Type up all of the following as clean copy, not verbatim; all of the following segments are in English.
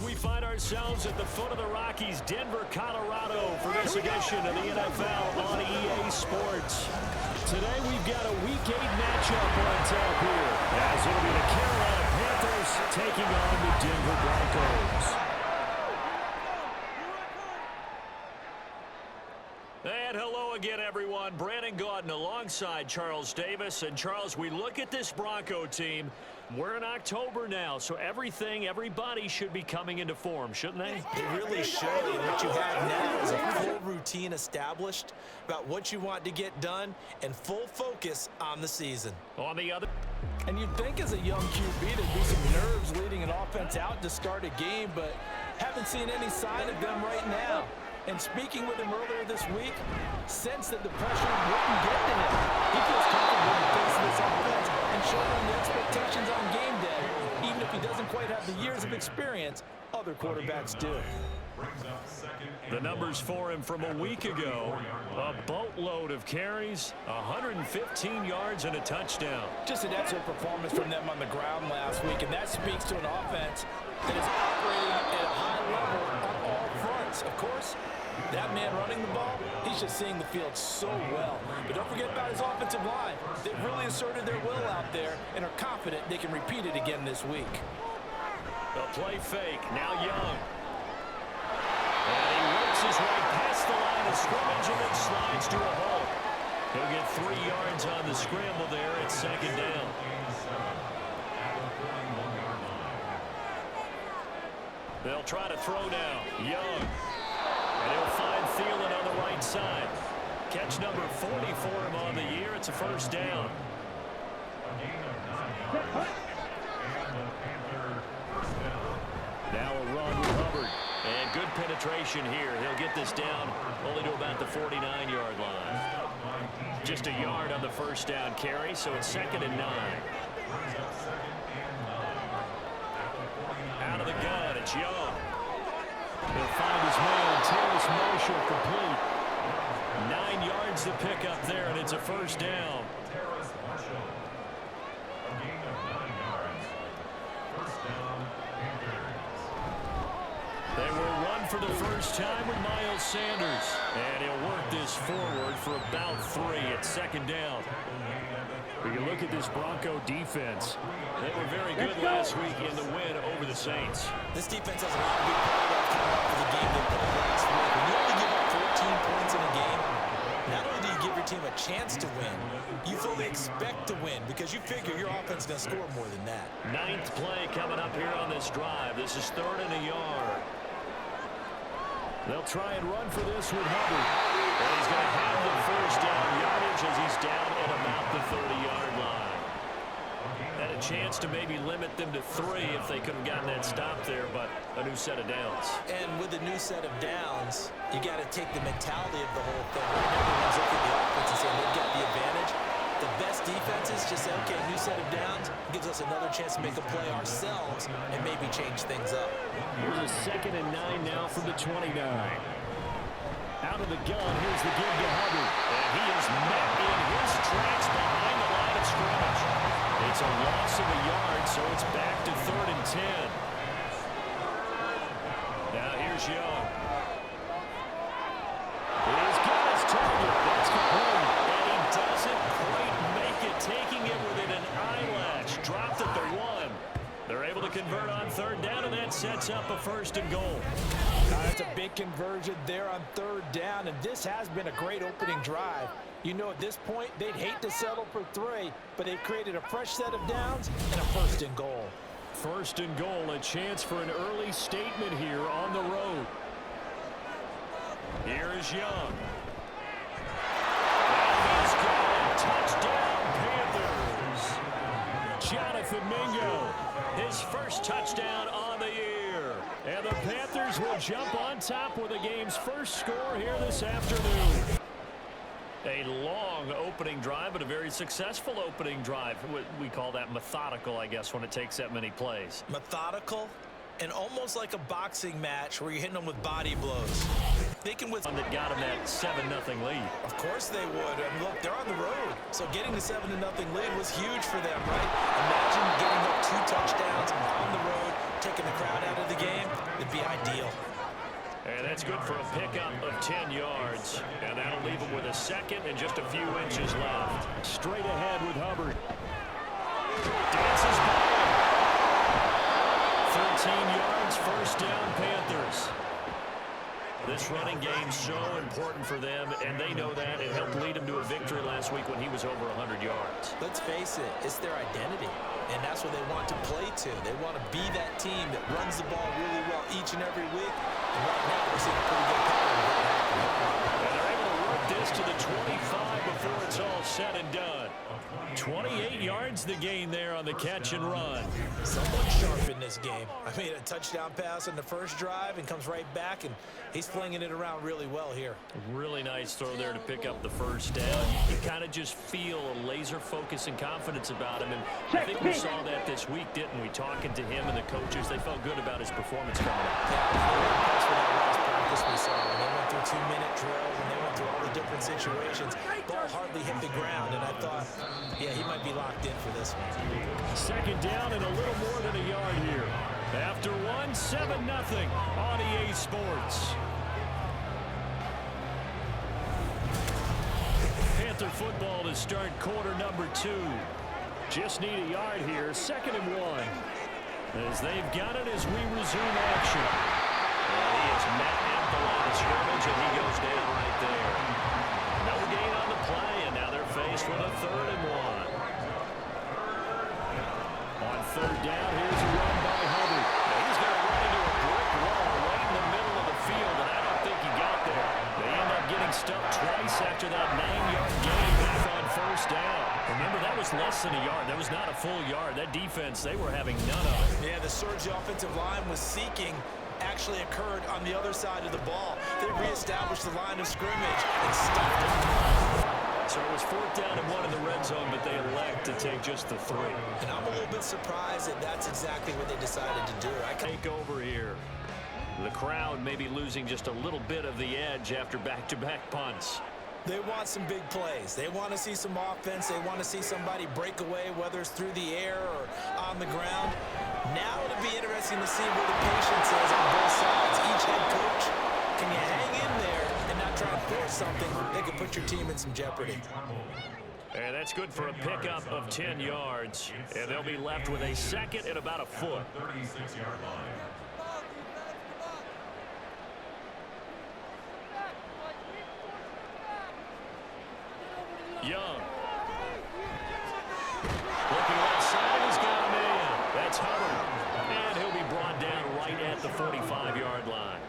We find ourselves at the foot of the Rockies, Denver, Colorado, for this edition of the NFL on EA Sports. Today we've got a Week 8 matchup on tap here, as it'll be the Carolina Panthers taking on the Denver Broncos. And hello again, everyone. Brandon Gaudin alongside Charles Davis. And Charles, we look at this Bronco team. We're in October now, so everybody should be coming into form, shouldn't they? They really should. And what you have now is a full routine established about what you want to get done and full focus on the season. On the other... And you'd think as a young QB there'd be some nerves leading an offense out to start a game, but haven't seen any sign of them right now. And speaking with him earlier this week, sensed that the pressure wouldn't get to him. He feels comfortable in the face of this offense and showing the expectations on game day, even if he doesn't quite have the years of experience other quarterbacks do. The numbers for him from a week ago, a boatload of carries, 115 yards and a touchdown. Just an excellent performance from them on the ground last week, and that speaks to an offense that is operating at a high level on all fronts. Of course, that man running the ball, he's just seeing the field so well. But don't forget about his offensive line. They've really asserted their will out there and are confident they can repeat it again this week. A play fake, now Young. And he works his way past the line of scrimmage and then slides to a hole. He'll get 3 yards on the scramble there at second down. They'll try to throw now. Young. And he'll find Thielen on the right side. Catch number 40 for him on the year. It's a first down. Now a run with Hubbard. And good penetration here. He'll get this down only to about the 49-yard line. Just a yard on the first down carry, so it's 2nd and 9. Out of the gun, it's Young. He'll find his man, Terrace Marshall, complete. 9 yards to pick up there, and it's a first down. They will run for the first time with Miles Sanders. And he'll work this forward for about 3 at second down. We can look at this Bronco defense. They were very good last week in the win over the Saints. This defense has a lot to be proud of coming up for the game they played last week. When you only give up 14 points in a game, not only do you give your team a chance to win, you fully expect to win because you figure your offense is going to score more than that. 9th play coming up here on this drive. This is 3rd and a yard. They'll try and run for this with Hubbard. And he's going to have the first down yardage as he's down at about the 30-yard line. Had a chance to maybe limit them to 3 if they could have gotten that stop there, but a new set of downs. And with a new set of downs, you got to take the mentality of the whole thing. Everyone's looking at the offense and saying they've got the advantage. The best defenses just say, okay, new set of downs gives us another chance to make a play ourselves and maybe change things up. Here's a 2nd and 9 now from the 29. Out of the gun, here's the give to Hubbard. And he is met in his tracks behind the line of scrimmage. It's a loss of a yard, so it's back to 3rd and 10. Now here's Young. He's got his target. That's complete. And he doesn't quite make it, taking it within an eyelash. Dropped at the 1. They're able to convert on 3rd down, and that sets up a 1st and goal. That's a big conversion there on 3rd down, and this has been a great opening drive. You know, at this point, they'd hate to settle for 3, but they've created a fresh set of downs and a 1st and goal. 1st and goal, a chance for an early statement here on the road. Here is Young. And he's got a touchdown, Panthers. Jonathan Mingo, his first touchdown on the year. And the Panthers will jump on top with the game's first score here this afternoon. A long opening drive, but a very successful opening drive. We call that methodical, I guess, when it takes that many plays. Methodical and almost like a boxing match where you're hitting them with body blows. They can win. That got them that 7-0 lead. Of course they would. And look, they're on the road. So getting the 7-0 lead was huge for them, right? Imagine getting up 2 touchdowns on the road, taking the crowd out of the game. be ideal. And that's good for a pickup of 10 yards. And that'll leave him with a second and just a few inches left. Straight ahead with Hubbard. Dances by him. 13 yards, first down, Panthers. This running game's so important for them, and they know that. It helped lead them to a victory last week when he was over 100 yards. Let's face it, it's their identity, and that's what they want to play to. They want to be that team that runs the ball really well each and every week, and right now we're seeing a pretty good pattern of that happening. And they're able to work this to the 25 before it's all said and done. 28 yards the gain there on the catch and run. Someone sharp in this game. I mean, a touchdown pass on the first drive and comes right back, and he's flinging it around really well here. Really nice throw there to pick up the first down. You kind of just feel a laser focus and confidence about him, and I think we saw that this week, didn't we? Talking to him and the coaches, they felt good about his performance coming up. Yeah, they were impressed with that last practice we saw. When they went through 2-minute drills, and they went through all the different situations, ball hardly hit the ground, and I thought, yeah, he might be locked in for this one. Second down and a little more than a yard here. After one, 7-0 on EA Sports. Panther football to start quarter number 2. Just need a yard here, 2nd and 1. As they've got it as we resume action. And he is met at the line of scrimmage, and he goes down right there. No gain on the play, and now they're faced with a 3rd and 1. On 3rd down, here's a run by Hubbard. Now he's going to run into a brick wall right in the middle of the field, and I don't think he got there. They end up getting stuffed twice after that 9-yard gain back on 1st down. Remember, that was less than a yard. That was not a full yard. That defense, they were having none of it. Yeah, the surge the offensive line was seeking actually occurred on the other side of the ball. They reestablished the line of scrimmage and stuffed it. So it was 4th down and 1 in the red zone, but they elect to take just the 3. And I'm a little bit surprised that that's exactly what they decided to do. Take over here. The crowd may be losing just a little bit of the edge after back-to-back punts. They want some big plays. They want to see some offense. They want to see somebody break away, whether it's through the air or on the ground. Now it'll be interesting to see where the patience is on both sides. Each head coach, can you hang in there and not try to force something that could put your team in some jeopardy? And that's good for a pickup of 10 yards. And they'll be left with a 2nd and about a foot. 36-yard line. Young. Looking outside, he's got a man. That's Hubbard. And he'll be brought down right at the 45-yard line.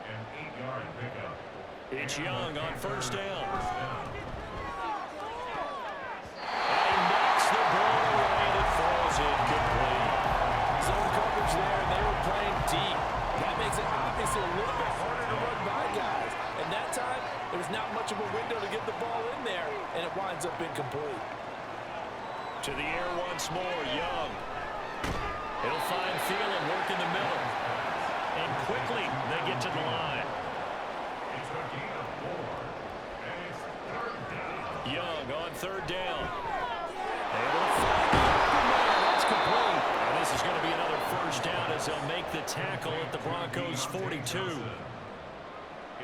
An 8-yard pickup. It's Young on 1st down. And he knocks the ball away and it falls incomplete. Zone coverage there, and they were playing deep. That makes it obviously a little bit harder to run by guys. And that time, there was not much of a window to get the ball in there, and it winds up incomplete. To the air once more, Young. He'll find Thielen, work in the middle. And quickly, they get to the line. It's a gain of 4. And it's 3rd down. Young on 3rd down. Able to find the open man. That's complete. And this is going to be another 1st down as they'll make the tackle at the Broncos' 42.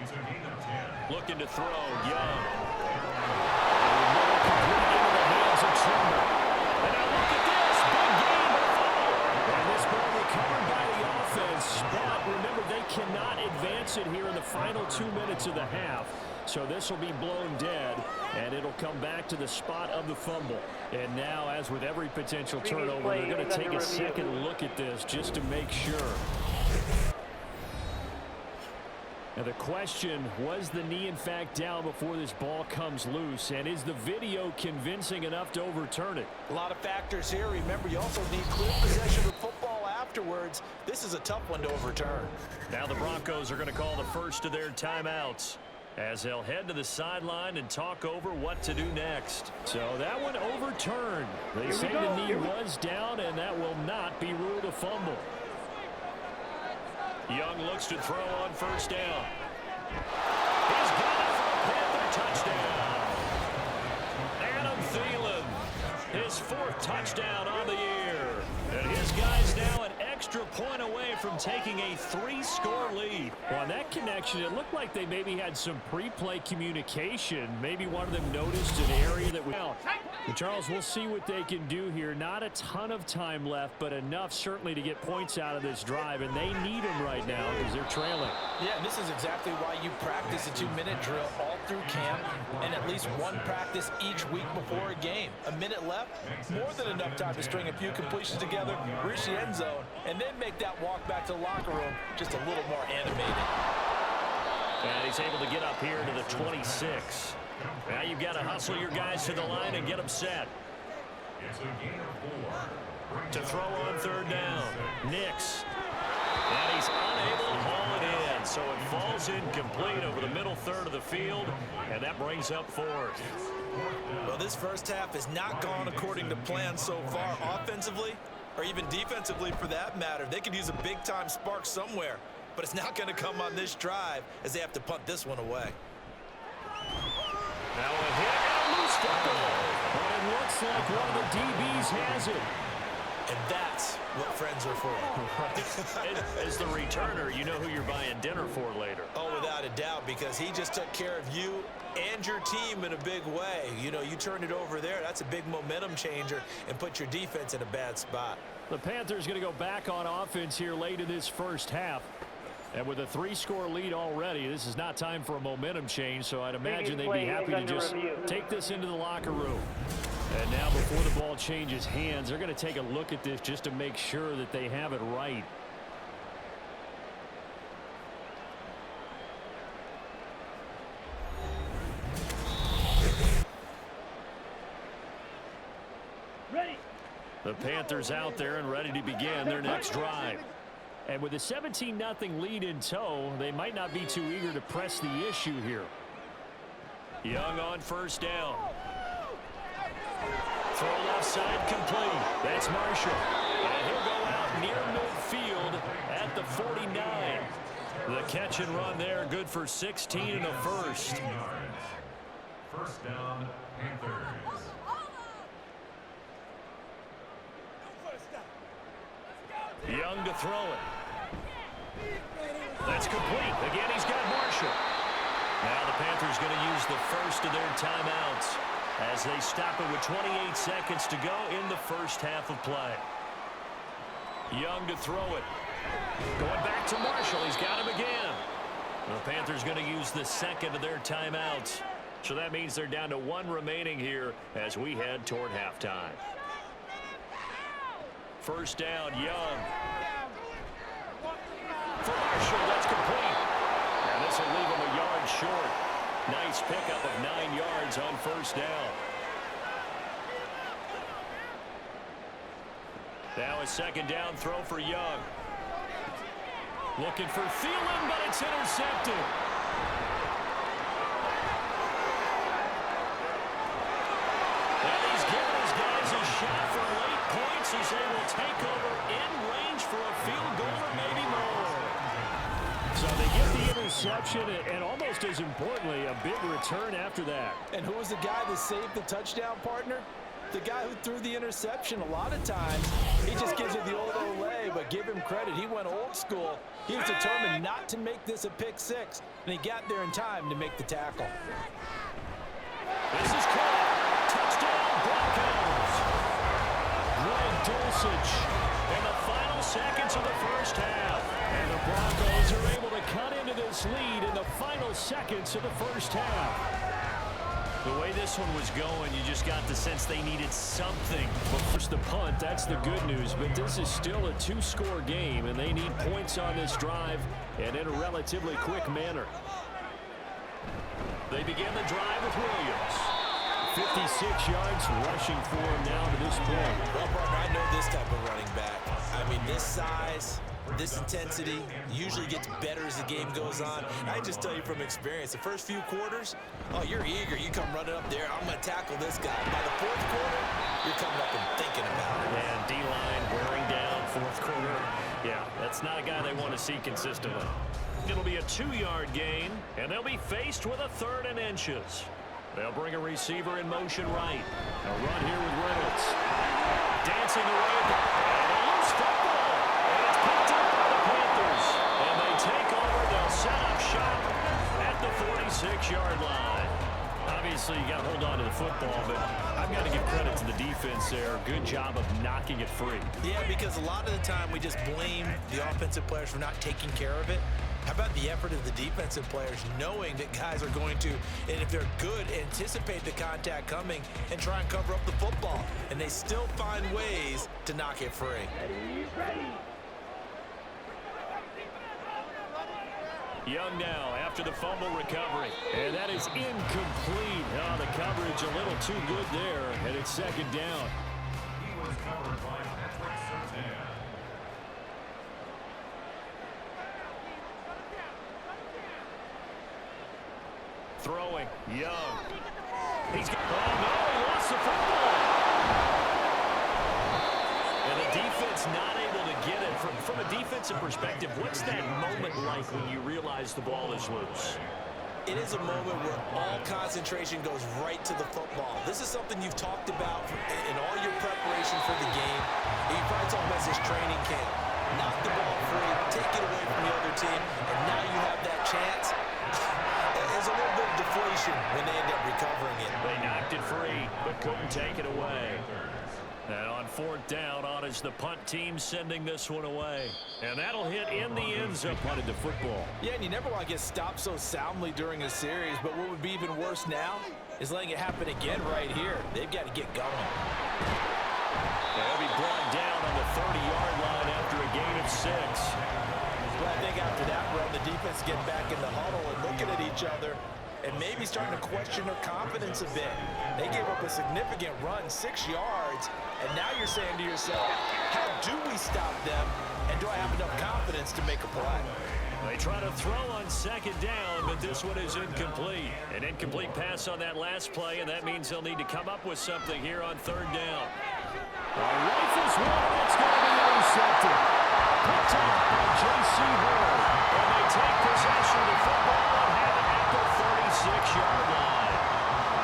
It's a gain of 10. Looking to throw, Young. Complete into the hands of Trimmer. And now look at this. Big game. And this ball recovered by the offense. But remember, they cannot advance it here in the final 2 minutes of the half. So this will be blown dead, and it'll come back to the spot of the fumble. And now, as with every potential turnover, they're going to take a second look at this just to make sure. Now the question, was the knee in fact down before this ball comes loose? And is the video convincing enough to overturn it? A lot of factors here. Remember, you also need clear possession of football afterwards. This is a tough one to overturn. Now the Broncos are going to call the first of their timeouts as they'll head to the sideline and talk over what to do next. So that one overturned. They say the knee was down, and that will not be ruled a fumble. Young looks to throw on 1st down. He's got it for a Panther touchdown. Adam Thielen, his 4th touchdown on the year. And his guy's now an extra extra point away from taking a 3-score lead. Well, on that connection, it looked like they maybe had some pre-play communication. Maybe one of them noticed an area that was out. But Charles, we'll see what they can do here. Not a ton of time left, but enough certainly to get points out of this drive, and they need them right now because they're trailing. Yeah, and this is exactly why you practice a 2-minute drill all through camp and at least one practice each week before a game. A minute left, more than enough time to string a few completions together, reach the end zone, and then make that walk back to the locker room just a little more animated. And he's able to get up here to the 26. Now you've got to hustle your guys to the line and get them set. It's a gain of 4. To throw on third down. Nix. And he's unable to haul it in. So it falls incomplete over the middle third of the field. And that brings up fourth. Well, this first half has not gone according to plan so far offensively or even defensively for that matter. They could use a big-time spark somewhere, but it's not going to come on this drive as they have to punt this one away. Now a hit and a loose football. But it looks like one of the DBs has it. And that's what friends are for. As the returner, you know who you're buying dinner for later. Oh, without a doubt, because he just took care of you and your team in a big way. You know, you turned it over there. That's a big momentum changer and put your defense in a bad spot. The Panthers going to go back on offense here late in this first half. And with a 3-score lead already, this is not time for a momentum change, so I'd imagine they'd be happy to just take this into the locker room. And now before the ball changes hands, they're going to take a look at this just to make sure that they have it right. The Panthers out there and ready to begin their next drive. And with a 17-0 lead in tow, they might not be too eager to press the issue here. Young on first down. Throw left side complete. That's Marshall. And he'll go out near midfield at the 49. The catch and run there, good for 16 and a first. First down, Panthers. Young to throw it. That's complete. Again, he's got Marshall. Now the Panthers going to use the first of their timeouts as they stop it with 28 seconds to go in the first half of play. Young to throw it. Going back to Marshall. He's got him again. The Panthers going to use the second of their timeouts. So that means they're down to one remaining here as we head toward halftime. First down, Young. For Marshall, that's complete. And this will leave him a yard short. Nice pickup of 9 yards on first down. Now a second down throw for Young. Looking for Thielen, but it's intercepted. And he's giving his guys a shot for late points as they will take over in range for a field goal or maybe more. So they get the interception and almost as importantly, a big return after that. And who was the guy that saved the touchdown, partner? The guy who threw the interception. A lot of times, he just gives it the old Olay, but give him credit. He went old school. He was determined not to make this a pick six, and he got there in time to make the tackle. This is caught. Touchdown, Broncos. Greg Dulcich in the final seconds of the first half. And the Broncos are able to cut into this lead in the final seconds of the first half. The way this one was going, you just got the sense they needed something. But first the punt, that's the good news. But this is still a 2-score game, and they need points on this drive and in a relatively quick manner. They begin the drive with Williams. 56 yards rushing for him now to this point. Well, partner, I know this type of running back. I mean, this size, this intensity usually gets better as the game goes on. I just tell you from experience, the first few quarters, oh, you're eager. You come running up there, I'm going to tackle this guy. By the fourth quarter, you're coming up and thinking about it. And D-line wearing down fourth quarter. Yeah, that's not a guy they want to see consistently. It'll be a 2-yard gain, and they'll be faced with a 3rd and inches. They'll bring a receiver in motion right. A run here with Reynolds. Dancing away. And a loose football. And it's obviously, you got to hold on to the football, but I've got to give credit to the defense there. Good job of knocking it free. Yeah, because a lot of the time we just blame the offensive players for not taking care of it. How about the effort of the defensive players knowing that guys are going to, and if they're good, anticipate the contact coming and try and cover up the football. And they still find ways to knock it free. Young now after the fumble recovery. And that is incomplete. Oh, the coverage a little too good there. And it's second down. He was covered by Patrick Surtain. Throwing. Young. He's got, oh no, he lost the football. And the defense not able to get it. From a defensive perspective, what's that moment like when you realize the ball is loose? It is a moment where all concentration goes right to the football. This is something you've talked about in all your preparation for the game. You probably talked about this training camp. Knock the ball free, take it away from the other team, and now you have that chance. There's a little bit of deflation when they end up recovering it. They knocked it free, but couldn't take it away. And on fourth down, on is the punt team sending this one away. And that'll hit in the end zone. Punted to football. Yeah, and you never want to get stopped so soundly during a series, but what would be even worse now is letting it happen again right here. They've got to get going. They'll be brought down on the 30-yard line after a gain of 6. Well, I think after that run, the defense get back in the huddle and looking at each other and maybe starting to question their confidence a bit. They gave up a significant run, 6 yards, and now you're saying to yourself, how do we stop them, and do I have enough confidence to make a play? They try to throw on second down, but this one is incomplete. An incomplete pass on that last play, and that means they'll need to come up with something here on third down. Rifles one, it's going to be intercepted. Picked up by J.C. Ward, and they take possession of the football and have it at the 36-yard line.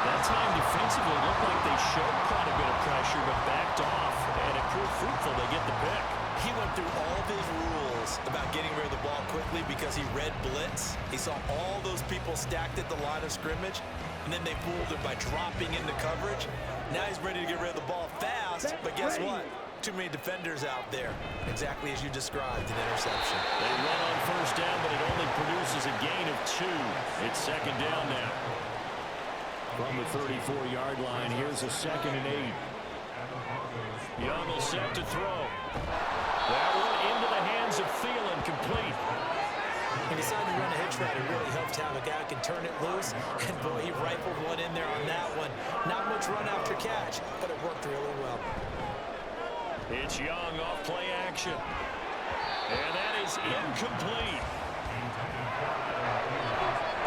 That time defensively looked like they showed quite a bit of pressure, but backed off, and it proved fruitful. They get the pick. He went through all of his rules about getting rid of the ball quickly because he read blitz. He saw all those people stacked at the line of scrimmage, and then they fooled him by dropping into coverage. Now he's ready to get rid of the ball fast, but guess what? Too many defenders out there. Exactly as you described, an interception. They run on first down, but it only produces a gain of 2. It's second down now. From the 34-yard line, here's a 2nd and 8. Young will set to throw. That one into the hands of Thielen, complete. He decided to run a hitch route. It really helps to have a guy who can turn it loose. And boy, he rifled one in there on that one. Not much run after catch, but it worked really well. It's Young off play action. And that is incomplete.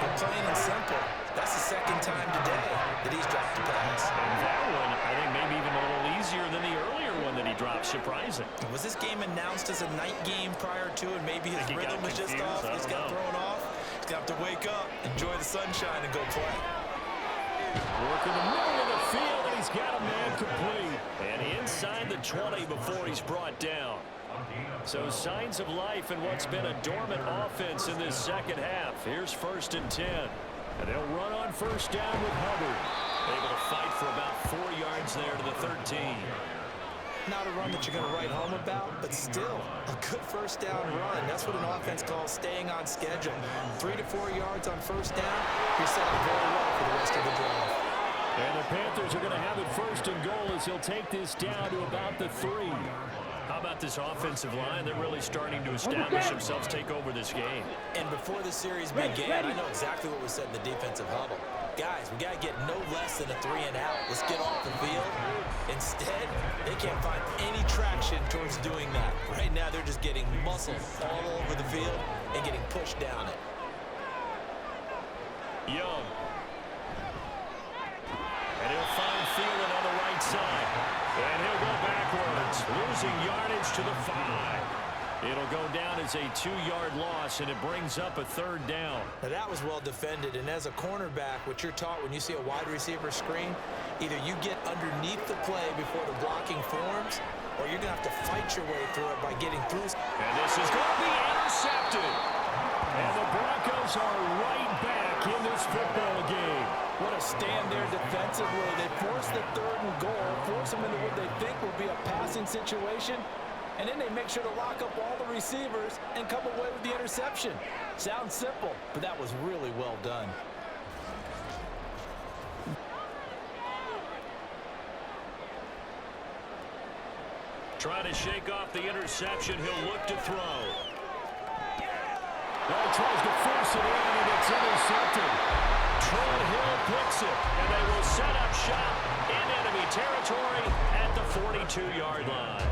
But plain and simple, that's the second time today that he's dropped a pass. And that one, I think maybe even a little easier than the earlier one that he dropped. Surprising. Was this game announced as a night game prior to, and maybe his rhythm was just off? He's got thrown off. He's got to wake up, enjoy the sunshine, and go play. Working the middle of the field, and he's got a man complete. And inside the 20 before he's brought down. So signs of life in what's been a dormant offense in this second half. Here's 1st and 10. And they'll run on first down with Hubbard. Able to fight for about 4 yards there to the 13. Not a run that you're going to write home about, but still a good first down run. That's what an offense calls staying on schedule. 3 to 4 yards on first down, you're set up very well for the rest of the drive. And the Panthers are going to have it 1st and goal as he'll take this down to about the 3. How about this offensive line? They're really starting to establish themselves, take over this game. And before the series began, I know exactly what was said in the defensive huddle. Guys, we got to get no less than a 3 and out. Let's get off the field. Instead, they can't find any traction towards doing that. Right now, they're just getting muscle all over the field and getting pushed down it. Young. And he'll find Thielen on the right side. And he'll go backwards, losing yardage to the 5. It'll go down as a 2-yard loss, and it brings up a 3rd down. Now that was well defended, and as a cornerback, what you're taught when you see a wide receiver screen, either you get underneath the play before the blocking forms, or you're going to have to fight your way through it by getting through. And this is going to be intercepted. And the Broncos are right back in this football game. What a stand there defensively. They force the 3rd and goal, force them into what they think will be a passing situation, and then they make sure to lock up all the receivers and come away with the interception. Sounds simple, but that was really well done. Trying to shake off the interception. He'll look to throw. Well, tries to force it in, and it's intercepted. Troy Hill picks it, and they will set up shop in enemy territory at the 42-yard line.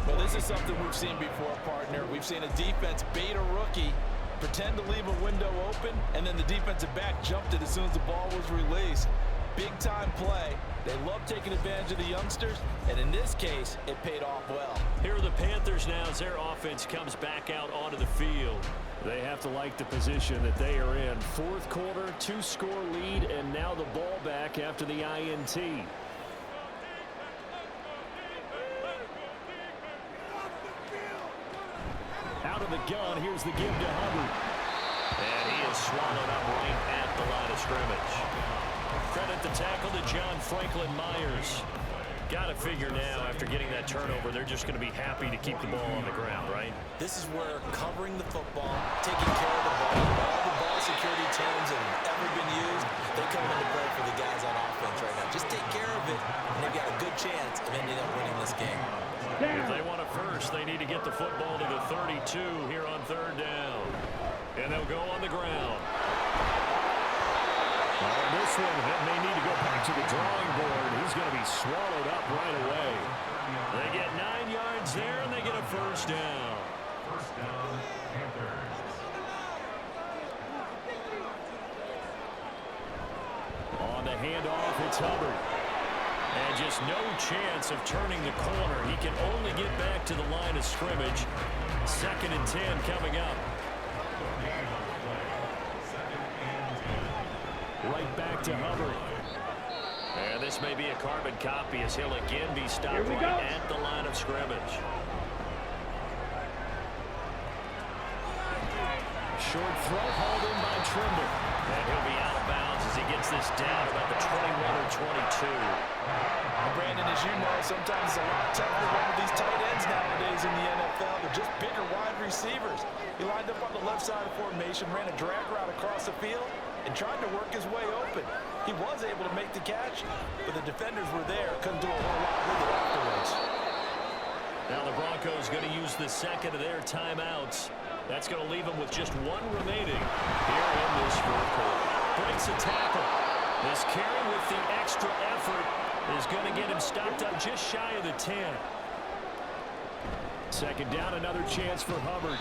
Well, this is something we've seen before, partner. We've seen a defense bait a rookie, pretend to leave a window open, and then the defensive back jumped it as soon as the ball was released. Big-time play. They love taking advantage of the youngsters, and in this case, it paid off well. Here are the Panthers now as their offense comes back out onto the field. They have to like the position that they are in. 4th quarter, 2-score lead, and now the ball back after the INT. Out of the gun, here's the give to Hubbard. And he is swallowed up right at the line of scrimmage. Credit the tackle to John Franklin Myers. Got to figure now, after getting that turnover, they're just going to be happy to keep the ball on the ground, right? This is where covering the football, taking care of the ball, all the ball security terms that have ever been used, they come into play for the guys on offense right now. Just take care of it, and they've got a good chance of ending up winning this game. If they want it first, they need to get the football to the 32 here on 3rd down. And they'll go on the ground. On this one, that may need to go back to the drawing board. He's going to be swallowed up right away. They get 9 yards there, and they get a 1st down. First down, Panthers. On the handoff, it's Hubbard. And just no chance of turning the corner. He can only get back to the line of scrimmage. 2nd and 10 coming up. Right back to Hubbard. And this may be a carbon copy as he'll again be stopped right at the line of scrimmage. Short throw hauled in by Trimble. And he'll be out of bounds as he gets this down about the 21 or 22. Brandon, as you know, sometimes it's a lot tougher to run with these tight ends nowadays in the NFL. They're just bigger wide receivers. He lined up on the left side of the formation, ran a drag route across the field, and tried to work his way open. He was able to make the catch, but the defenders were there, couldn't do a whole lot with it afterwards. Now the Broncos going to use the 2nd of their timeouts. That's going to leave them with just 1 remaining here in this 4th quarter. Breaks a tackle. This carry with the extra effort is going to get him stopped up just shy of the 10. 2nd down, another chance for Hubbard.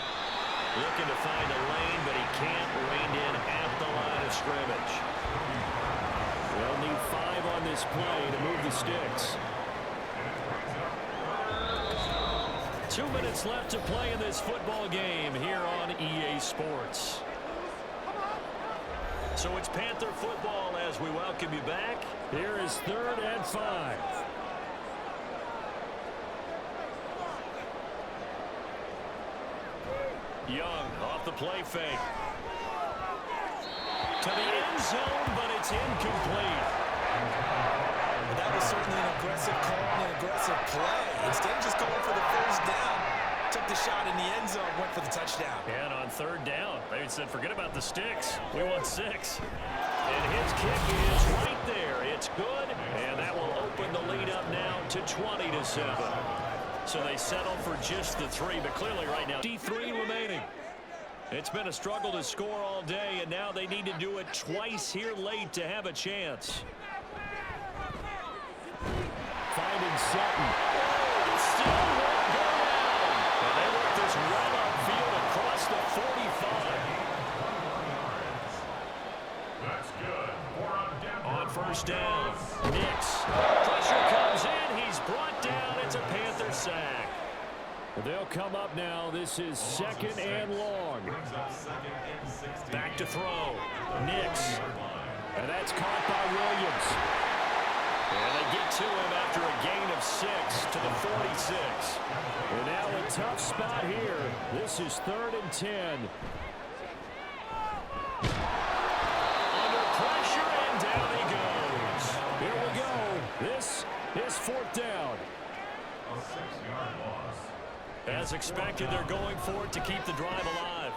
Looking to find a lane, but he can't rein in at the line of scrimmage. They'll need 5 on this play to move the sticks. 2 minutes left to play in this football game here on EA Sports. So it's Panther football as we welcome you back. Here is 3rd and 5. Young off the play fake. To the end zone, but it's incomplete. But that was certainly an aggressive call and an aggressive play. Instead of just going for the 1st down, took the shot in the end zone, went for the touchdown. And on 3rd down, they said, forget about the sticks. We want 6. And his kick is right there. It's good, and that will open the lead up now to 20-7. So they settle for just the 3, but clearly right now, D3 remaining. It's been a struggle to score all day, and now they need to do it twice here late to have a chance. Finding Sutton. Still won't go down. And they work this well upfield across the 45. That's good. 4 on down. On 1st down, Nix. Pressure comes in. He's brought down. It's a Panther sack. They'll come up now. This is 2nd and long. Back to throw. Nix. And that's caught by Williams. And they get to him after a gain of 6 to the 46. And now a tough spot here. This is 3rd and 10. Under pressure and down expected. They're going for it to keep the drive alive.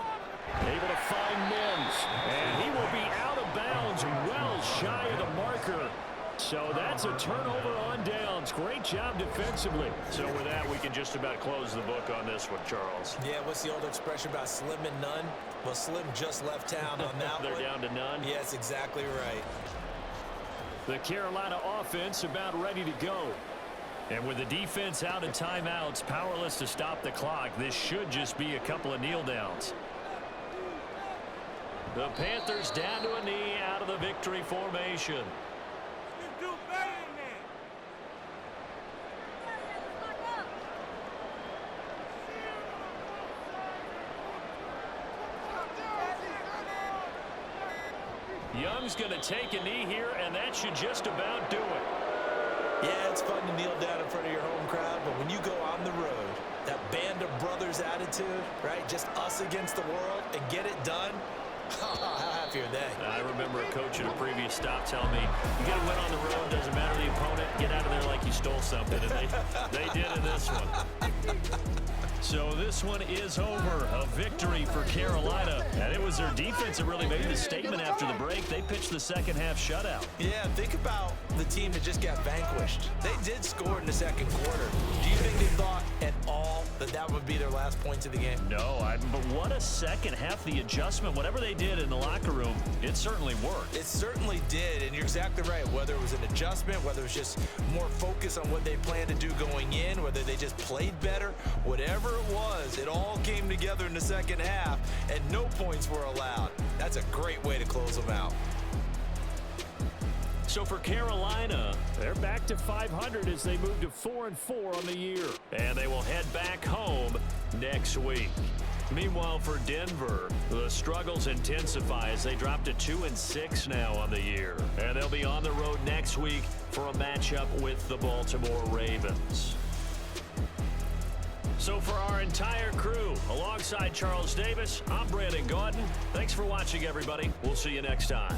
Able to find Mims. And he will be out of bounds, well shy of the marker. So that's a turnover on downs. Great job defensively. So with that, we can just about close the book on this one, Charles. Yeah, what's the old expression about slim and none? Well, Slim just left town on that They're one. down to none? Yes, exactly right. The Carolina offense about ready to go. And with the defense out of timeouts, powerless to stop the clock, this should just be a couple of kneel downs. The Panthers down to a knee out of the victory formation. Young's going to take a knee here, and that should just about do it. Yeah, it's fun to kneel down in front of your home crowd, but when you go on the road, that band of brothers attitude, right, just us against the world, and get it done, how happy are they? I remember a coach at a previous stop telling me, you got to win on the road, doesn't matter the opponent, get out of there like you stole something, and they did in this one. So this one is over. A victory for Carolina. And it was their defense that really made the statement after the break. They pitched the second half shutout. Yeah, think about the team that just got vanquished. They did score in the second quarter. Do you think they thought at all that that would be their last points of the game? No, but what a second half. The adjustment, whatever they did in the locker room, it certainly worked. It certainly did, and you're exactly right. Whether it was an adjustment, whether it was just more focus on what they planned to do going in, whether they just played better, whatever it was, it all came together in the second half, and no points were allowed. That's a great way to close them out. So for Carolina, they're back to 500 as they move to 4-4 on the year. And they will head back home next week. Meanwhile, for Denver, the struggles intensify as they drop to 2-6 now on the year. And they'll be on the road next week for a matchup with the Baltimore Ravens. So for our entire crew, alongside Charles Davis, I'm Brandon Gaudin. Thanks for watching, everybody. We'll see you next time.